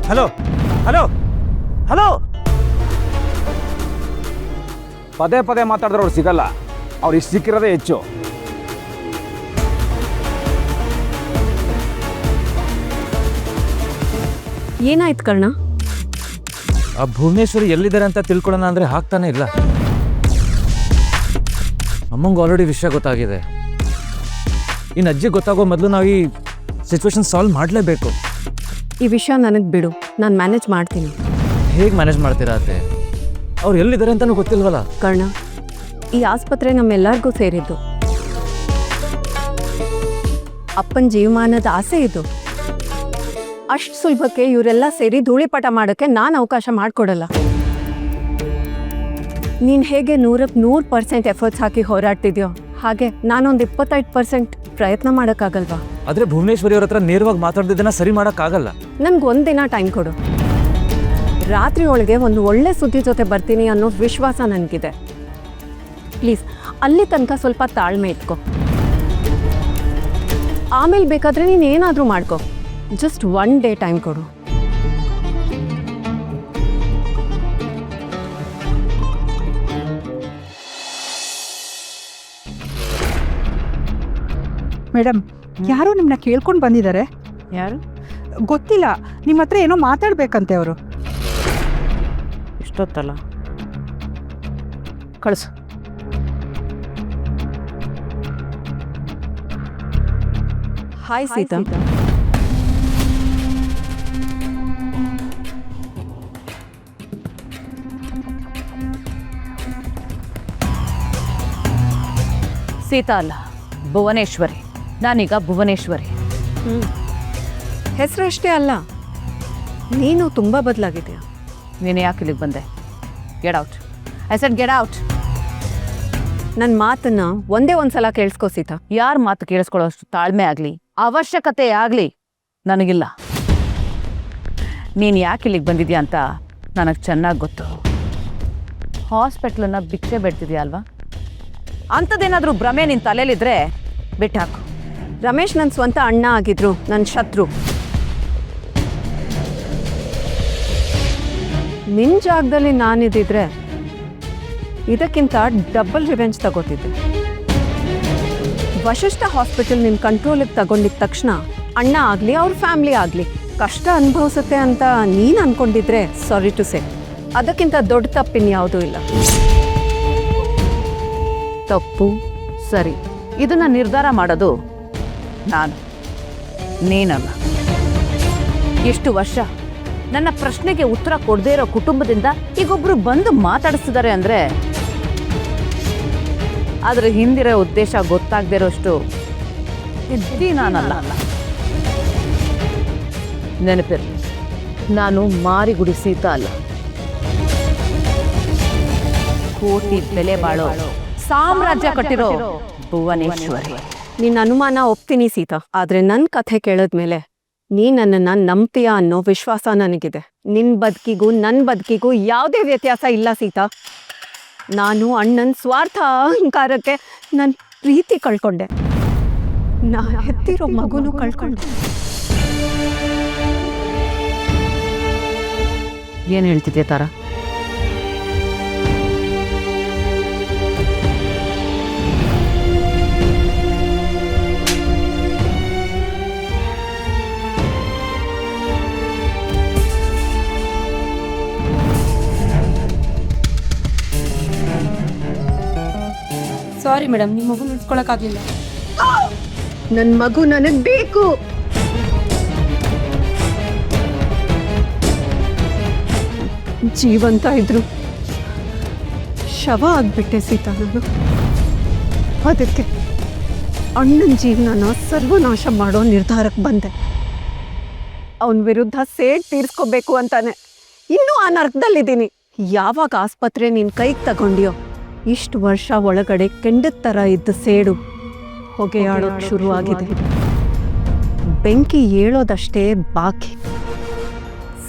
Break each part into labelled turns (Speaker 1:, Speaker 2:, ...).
Speaker 1: Hello hello hello ಪದೇ ಪದೇ ಮಾತಾಡಿದ್ರೆ ಅವ್ರು ಸಿಗಲ್ಲ. ಅವ್ರು ಇಷ್ಟು ಸಿಕ್ಕಿರೋದೇ ಹೆಚ್ಚು.
Speaker 2: ಏನಾಯ್ತು ಕರ್ಣ?
Speaker 3: ಆ ಭುವನೇಶ್ವರಿ ಎಲ್ಲಿದ್ದಾರೆ ಅಂತ ತಿಳ್ಕೊಳ್ಳೋಣ ಅಂದರೆ ಆಗ್ತಾನೆ ಇಲ್ಲ. ಅಮ್ಮಂಗೆ ಆಲ್ರೆಡಿ ವಿಷಯ ಗೊತ್ತಾಗಿದೆ. ಇನ್ನು ಅಜ್ಜಿ ಗೊತ್ತಾಗೋ ಮೊದಲು ನಾವು ಈ ಸಿಚುವೇಶನ್ ಸಾಲ್ವ್ ಮಾಡಲೇಬೇಕು.
Speaker 2: ಈ ವಿಷಯ ನನಗೆ ಬಿಡು, ನಾನು ಮ್ಯಾನೇಜ್ ಮಾಡ್ತೀನಿ.
Speaker 3: ಹೇಗೆ ಮ್ಯಾನೇಜ್ ಮಾಡ್ತೀರಾ ಅತ್ತೆ? ಅವ್ರು ಎಲ್ಲಿದ್ದಾರೆ ಅಂತಲೂ ಗೊತ್ತಿಲ್ವಲ್ಲ.
Speaker 2: ಕರ್ಣ, ಈ ಆಸ್ಪತ್ರೆ ನಮ್ಮೆಲ್ಲರಿಗೂ ಸೇರಿದ್ದು. ಅಪ್ಪನ ಜೀವಮಾನದ ಆಸೆ ಇದು. ಅಷ್ಟು ಸುಲಭಕ್ಕೆ ಇವರೆಲ್ಲ ಸೇರಿ ಧೂಳಿಪಟ ಮಾಡೋಕ್ಕೆ ನಾನು ಅವಕಾಶ ಮಾಡಿಕೊಡಲ್ಲ. ನೀನು ಹೇಗೆ 100% ಎಫರ್ಟ್ಸ್ ಹಾಕಿ ಹೋರಾಡ್ತಿದ್ಯೋ ಹಾಗೆ ನಾನೊಂದು 25% ಪ್ರಯತ್ನ ಮಾಡೋಕ್ಕಾಗಲ್ವಾ?
Speaker 3: ಆದರೆ ಭುವನೇಶ್ವರಿ ಅವ್ರ ಹತ್ರ ನೇರವಾಗಿ ಮಾತಾಡ್ದಿದ್ದನ್ನ ಸರಿ ಮಾಡೋಕ್ಕಾಗಲ್ಲ.
Speaker 2: ನನಗೆ ಒಂದಿನ ಟೈಮ್ ಕೊಡು. ರಾತ್ರಿ ಒಳಗೆ ಒಂದು ಒಳ್ಳೆ ಸುದ್ದಿ ಜೊತೆ ಬರ್ತೀನಿ ಅನ್ನೋ ವಿಶ್ವಾಸ ನನಗಿದೆ. ಪ್ಲೀಸ್ ಅಲ್ಲಿ ತನಕ ಸ್ವಲ್ಪ ತಾಳ್ಮೆ ಇಟ್ಕೊ. ಆಮೇಲೆ ಬೇಕಾದರೆ ನೀನು ಏನಾದರೂ ಮಾಡ್ಕೊ. ಜಸ್ಟ್ 1 ಡೇ ಟೈಮ್ ಕೊಡು.
Speaker 4: ಮೇಡಮ್, ಯಾರೋ ನಿಮ್ಮನ್ನ ಕೇಳ್ಕೊಂಡು ಬಂದಿದ್ದಾರೆ.
Speaker 2: ಯಾರು?
Speaker 4: ಗೊತ್ತಿಲ್ಲ, ನಿಮ್ಮ ಹತ್ರ ಏನೋ ಮಾತಾಡ್ಬೇಕಂತೆ ಅವರು.
Speaker 2: ಇಷ್ಟೊತ್ತಲ್ಲ, ಕಳಿಸು. ಹಾಯ್ ಸೀತಾ.
Speaker 5: ಸೀತಾ ಅಲ್ಲ, ಭುವನೇಶ್ವರಿ. ನಾನೀಗ ಭುವನೇಶ್ವರಿ.
Speaker 2: ಹೆಸರಷ್ಟೇ ಅಲ್ಲ, ನೀನು ತುಂಬ ಬದಲಾಗಿದೆಯಾ.
Speaker 5: ನೀನು ಯಾಕೆ ಇಲ್ಲಿಗೆ ಬಂದೆ? Get out. I said get out.
Speaker 2: ನನ್ನ ಮಾತನ್ನ ಒಂದೇ ಒಂದ್ಸಲ ಕೇಳಿಸ್ಕೋ ಸೀತಾ.
Speaker 5: ಯಾರ ಮಾತು ಕೇಳಿಸ್ಕೊಳ್ಳೋಷ್ಟು ತಾಳ್ಮೆ ಆಗಲಿ, ಅವಶ್ಯಕತೆ ಆಗಲಿ ನನಗಿಲ್ಲ. ನೀನು ಯಾಕೆ ಇಲ್ಲಿಗೆ ಬಂದಿದ್ಯಾ ಅಂತ ನನಗೆ ಚೆನ್ನಾಗಿ ಗೊತ್ತು. ಹಾಸ್ಪಿಟ್ಲನ್ನ ಭಿಕ್ಷೆ ಬೇಡ್ತಿದ್ಯಾ ಅಲ್ವಾ? ಅಂಥದ್ದೇನಾದರೂ ಭ್ರಮೆ ನಿನ್ನ ತಲೆಯಲ್ಲಿದ್ದರೆ ಬಿಟ್ಟಾಕು.
Speaker 2: ರಮೇಶ್ ನನ್ನ ಸ್ವಂತ ಅಣ್ಣ ಆಗಿದ್ರು, ನನ್ನ ಶತ್ರು. ನಿನ್ನ ಜಾಗದಲ್ಲಿ ನಾನಿದ್ದಿದ್ರೆ ಇದಕ್ಕಿಂತ ಡಬಲ್ ರಿವೆಂಜ್ ತಗೋತಿದ್ದೆ. ವಶಿಷ್ಠ ಹಾಸ್ಪಿಟಲ್ ನಿನ್ನ ಕಂಟ್ರೋಲಿಗೆ ತಗೊಂಡಿದ್ದ ತಕ್ಷಣ ಅಣ್ಣ ಆಗಲಿ ಅವ್ರ ಫ್ಯಾಮ್ಲಿ ಆಗಲಿ ಕಷ್ಟ ಅನುಭವಿಸುತ್ತೆ ಅಂತ ನೀನು ಅಂದ್ಕೊಂಡಿದ್ರೆ ಸಾರಿ ಟು ಸೇ, ಅದಕ್ಕಿಂತ ದೊಡ್ಡ ತಪ್ಪಿನ್ಯಾವುದೂ ಇಲ್ಲ.
Speaker 5: ತಪ್ಪು ಸರಿ ಇದನ್ನು ನಿರ್ಧಾರ ಮಾಡೋದು ನಾನು, ನೀನಲ್ಲ. ಎಷ್ಟು ವರ್ಷ ನನ್ನ ಪ್ರಶ್ನೆಗೆ ಉತ್ತರ ಕೊಡದೇ ಇರೋ ಕುಟುಂಬದಿಂದ ಈಗೊಬ್ರು ಬಂದು ಮಾತಾಡಿಸಿದ್ದಾರೆ ಅಂದರೆ ಅದರ ಹಿಂದಿರೋ ಉದ್ದೇಶ ಗೊತ್ತಾಗದೇ ಇರೋಷ್ಟು ಇದ್ದಿ ನಾನಲ್ಲ. ನೆನಪಿರಲಿ, ನಾನು ಮಾರಿಗುಡಿ ಸೀತಾ ಅಲ್ಲ, ಕೋಟಿ ಬೆಲೆ ಬಾಳೋ ಸಾಮ್ರಾಜ್ಯ ಕಟ್ಟಿರೋ ಭುವನೇಶ್ವರಿ.
Speaker 2: ನಿನ್ನ ಅನುಮಾನ ಒಪ್ತೀನಿ ಸೀತಾ, ಆದ್ರೆ ನನ್ನ ಕಥೆ ಕೇಳಿದ್ಮೇಲೆ ನೀ ನನ್ನನ್ನು ನಂಬ್ತೀಯಾ ಅನ್ನೋ ವಿಶ್ವಾಸ ನನಗಿದೆ. ನಿನ್ನ ಬದುಕಿಗೂ ನನ್ನ ಬದುಕಿಗೂ ಯಾವುದೇ ವ್ಯತ್ಯಾಸ ಇಲ್ಲ ಸೀತಾ. ನಾನು ಅಣ್ಣನ ಸ್ವಾರ್ಥ ಅಹಂಕಾರಕ್ಕೆ ನನ್ನ ಪ್ರೀತಿ ಕಳ್ಕೊಂಡೆ, ನಾ ಹೆತ್ತಿರೋ ಮಗುನೂ ಕಳ್ಕೊಂಡೆ.
Speaker 5: ಏನು ಹೇಳ್ತಿದ್ಯಾ ತಾರಾ?
Speaker 6: ಸಾರಿ ಮೇಡಮ್, ನಿಮ್ಮ ಮಗು ಉಳಿಸ್ಕೊಳಕ್ಕಾಗಲಿಲ್ಲ.
Speaker 2: ನನ್ನ ಮಗು ನನಗೆ ಬೇಕು. ಜೀವಂತ ಇದ್ರು ಶವ ಆಗ್ಬಿಟ್ಟೆ ಸೀತಾ ನಾನು. ಅದಕ್ಕೆ ಅಣ್ಣನ ಜೀವನನ ಸರ್ವನಾಶ ಮಾಡೋ ನಿರ್ಧಾರಕ್ಕೆ ಬಂದೆ. ಅವನ ವಿರುದ್ಧ ಸೇಡ್ ತೀರ್ಸ್ಕೋಬೇಕು ಅಂತಾನೆ ಇನ್ನೂ ಆ ನರ್ಕದಲ್ಲಿದ್ದೀನಿ. ಯಾವಾಗ ಆಸ್ಪತ್ರೆ ನಿನ್ನ ಕೈಗೆ ತಗೊಂಡ್ಯೋ ಇಷ್ಟು ವರ್ಷ ಒಳಗಡೆ ಕೆಂಡದ ಥರ ಇದ್ದ ಸೇಡು ಹೊಗೆಯಾಡೋಕ್ಕೆ ಶುರುವಾಗಿದೆ. ಬೆಂಕಿ ಏಳೋದಷ್ಟೇ ಬಾಕಿ.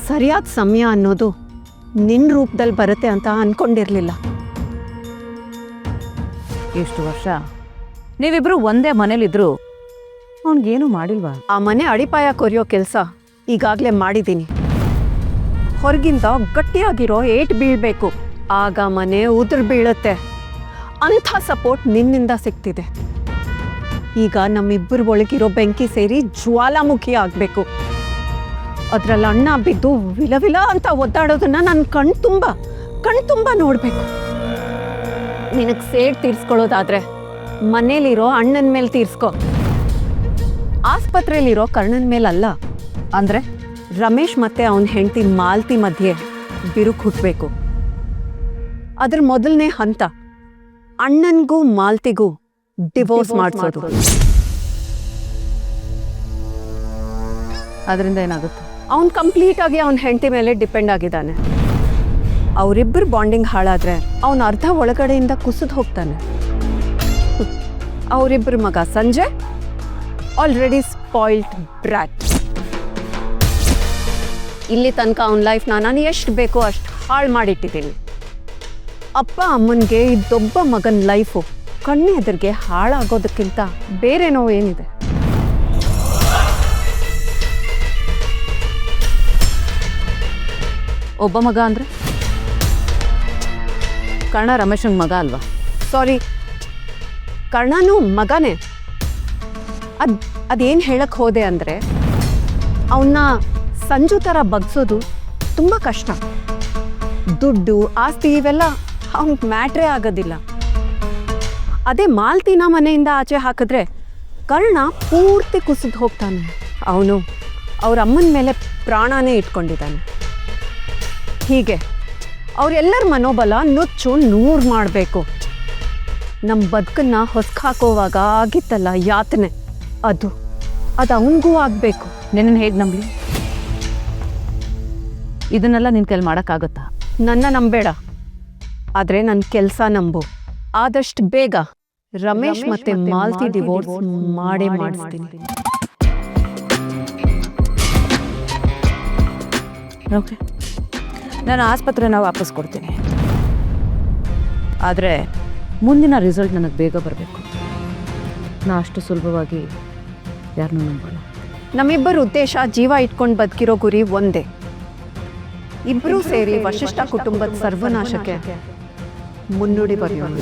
Speaker 2: ಸರಿಯಾದ ಸಮಯ ಅನ್ನೋದು ನಿನ್ನ ರೂಪದಲ್ಲಿ ಬರುತ್ತೆ ಅಂತ ಅಂದ್ಕೊಂಡಿರಲಿಲ್ಲ.
Speaker 5: ಎಷ್ಟು ವರ್ಷ ನೀವಿಬ್ರು ಒಂದೇ ಮನೇಲಿದ್ರು ಅವನಿಗೇನು ಮಾಡಿಲ್ವಾ?
Speaker 2: ಆ ಮನೆ ಅಡಿಪಾಯ ಕೊರಿಯೋ ಕೆಲಸ ಈಗಾಗಲೇ ಮಾಡಿದ್ದೀನಿ. ಹೊರಗಿಂದ ಗಟ್ಟಿಯಾಗಿರೋ ಏಟ್ ಬೀಳ್ಬೇಕು, ಆಗ ಮನೆ ಉದುರು ಬೀಳುತ್ತೆ. ಅಂಥ ಸಪೋರ್ಟ್ ನಿನ್ನಿಂದ ಸಿಗ್ತಿದೆ. ಈಗ ನಮ್ಮಿಬ್ಬರ ಒಳಗಿರೋ ಬೆಂಕಿ ಸೇರಿ ಜ್ವಾಲಾಮುಖಿ ಆಗಬೇಕು. ಅದ್ರಲ್ಲಿ ಅಣ್ಣ ಬಿದ್ದು ವಿಲವಿಲ ಅಂತ ಒದ್ದಾಡೋದನ್ನ ನನ್ನ ಕಣ್ತುಂಬ ನೋಡಬೇಕು. ನಿನಗೆ ಸೇಡ್ ತೀರ್ಸ್ಕೊಳ್ಳೋದಾದ್ರೆ ಮನೇಲಿರೋ ಅಣ್ಣನ ಮೇಲೆ ತೀರ್ಸ್ಕೊ, ಆಸ್ಪತ್ರೆಯಲ್ಲಿರೋ ಕರ್ಣನ ಮೇಲಲ್ಲ.
Speaker 5: ಅಂದ್ರೆ
Speaker 2: ರಮೇಶ್ ಮತ್ತೆ ಅವನ ಹೆಂಡತಿ ಮಾಲ್ತಿ ಮಧ್ಯೆ ಬಿರುಕು ಹುಟ್ಟಬೇಕು. ಅದ್ರ ಮೊದಲನೇ ಹಂತ ಅಣ್ಣನಿಗೂ ಮಾಲ್ತಿಗೂ ಡಿವೋರ್ಸ್ ಮಾಡಿಸೋದು.
Speaker 5: ಅದರಿಂದ ಏನಾಗುತ್ತೆ?
Speaker 2: ಅವನು ಕಂಪ್ಲೀಟ್ ಆಗಿ ಅವನ ಹೆಂಡತಿ ಮೇಲೆ ಡಿಪೆಂಡ್ ಆಗಿದ್ದಾನೆ. ಅವರಿಬ್ಬರು ಬಾಂಡಿಂಗ್ ಹಾಳಾದ್ರೆ ಅವನ ಅರ್ಧ ಒಳಗಡೆಯಿಂದ ಕುಸಿದು ಹೋಗ್ತಾನೆ. ಅವರಿಬ್ಬರ ಮಗ ಸಂಜಯ್ ಆಲ್ರೆಡಿ ಸ್ಪಾಯ್ಲ್ಡ್ ಬ್ರಾಟ್. ಇಲ್ಲಿ ತನಕ ಅವನ ಲೈಫ್ನ ನಾನು ಎಷ್ಟು ಬೇಕೋ ಅಷ್ಟು ಹಾಳು ಮಾಡಿಟ್ಟಿದ್ದೀನಿ. ಅಪ್ಪ ಅಮ್ಮನಿಗೆ ಇದ್ದೊಬ್ಬ ಮಗನ ಲೈಫು ಕಣ್ಣು ಎದುರಿಗೆ ಹಾಳಾಗೋದಕ್ಕಿಂತ ಬೇರೆನೋ ಏನಿದೆ?
Speaker 5: ಒಬ್ಬ ಮಗ ಅಂದ್ರೆ ಕರ್ಣ ರಮೇಶನ್ ಮಗ ಅಲ್ವಾ?
Speaker 2: ಸಾರಿ, ಕರ್ಣನೂ ಮಗನೇ. ಅದೇನು ಹೇಳಕ್ಕೆ ಹೋದೆ ಅಂದರೆ, ಅವನ್ನ ಸಂಜು ಥರ ಬಗ್ಸೋದು ತುಂಬ ಕಷ್ಟ. ದುಡ್ಡು ಆಸ್ತಿ ಇವೆಲ್ಲ ಅವ್ನಿಗೆ ಮ್ಯಾಟ್ರೇ ಆಗೋದಿಲ್ಲ. ಅದೇ ಮಾಲ್ತಿನ ಮನೆಯಿಂದ ಆಚೆ ಹಾಕಿದ್ರೆ ಕರ್ಣ ಪೂರ್ತಿ ಕುಸಿದು ಹೋಗ್ತಾನೆ. ಅವನು ಅವ್ರ ಅಮ್ಮನ ಮೇಲೆ ಪ್ರಾಣನೇ ಇಟ್ಕೊಂಡಿದ್ದಾನೆ. ಹೀಗೆ ಅವರೆಲ್ಲರ ಮನೋಬಲ ನುಚ್ಚು ನೂರು ಮಾಡಬೇಕು. ನಮ್ಮ ಬದುಕನ್ನು ಹೊಸ್ಕು ಹಾಕೋವಾಗ ಆಗಿತ್ತಲ್ಲ ಯಾತನೆ, ಅದು ಅವನಿಗೂ ಆಗಬೇಕು.
Speaker 5: ನಿನ್ನನ್ನು ಹೇಗೆ ನಂಬಲಿ? ಇದನ್ನೆಲ್ಲ ನಿನ್ನ ಕೈಲಿ ಮಾಡೋಕ್ಕಾಗತ್ತಾ?
Speaker 2: ನನ್ನ ನಂಬೇಡ, ಆದರೆ ನನ್ನ ಕೆಲಸ ನಂಬು. ಆದಷ್ಟು ಬೇಗ ರಮೇಶ್ ಮತ್ತೆ ಮಾಲ್ತಿ ಡಿವೋರ್ಸ್ ಮಾಡೇ ಮಾಡಿಸ್ತೀನಿ.
Speaker 5: ಓಕೆ, ನಾನು ಆಸ್ಪತ್ರೆನ ವಾಪಸ್ ಕೊಡ್ತೀನಿ. ಆದರೆ ಮುಂದಿನ ರಿಸಲ್ಟ್ ನನಗೆ ಬೇಗ ಬರಬೇಕು. ನಾ ಅಷ್ಟು ಸುಲಭವಾಗಿ ಯಾರನ್ನೂ ನಂಬಲ್ಲ.
Speaker 2: ನಮ್ಮಿಬ್ಬರ ಉದ್ದೇಶ ಜೀವ ಇಟ್ಕೊಂಡು ಬದುಕಿರೋ ಗುರಿ ಒಂದೇ. ಇಬ್ಬರೂ ಸೇರಿ ವಶಿಷ್ಠ ಕುಟುಂಬದ ಸರ್ವನಾಶಕ್ಕೆ ಮುನ್ನುಡಿ ಬರೆಯೋಣ.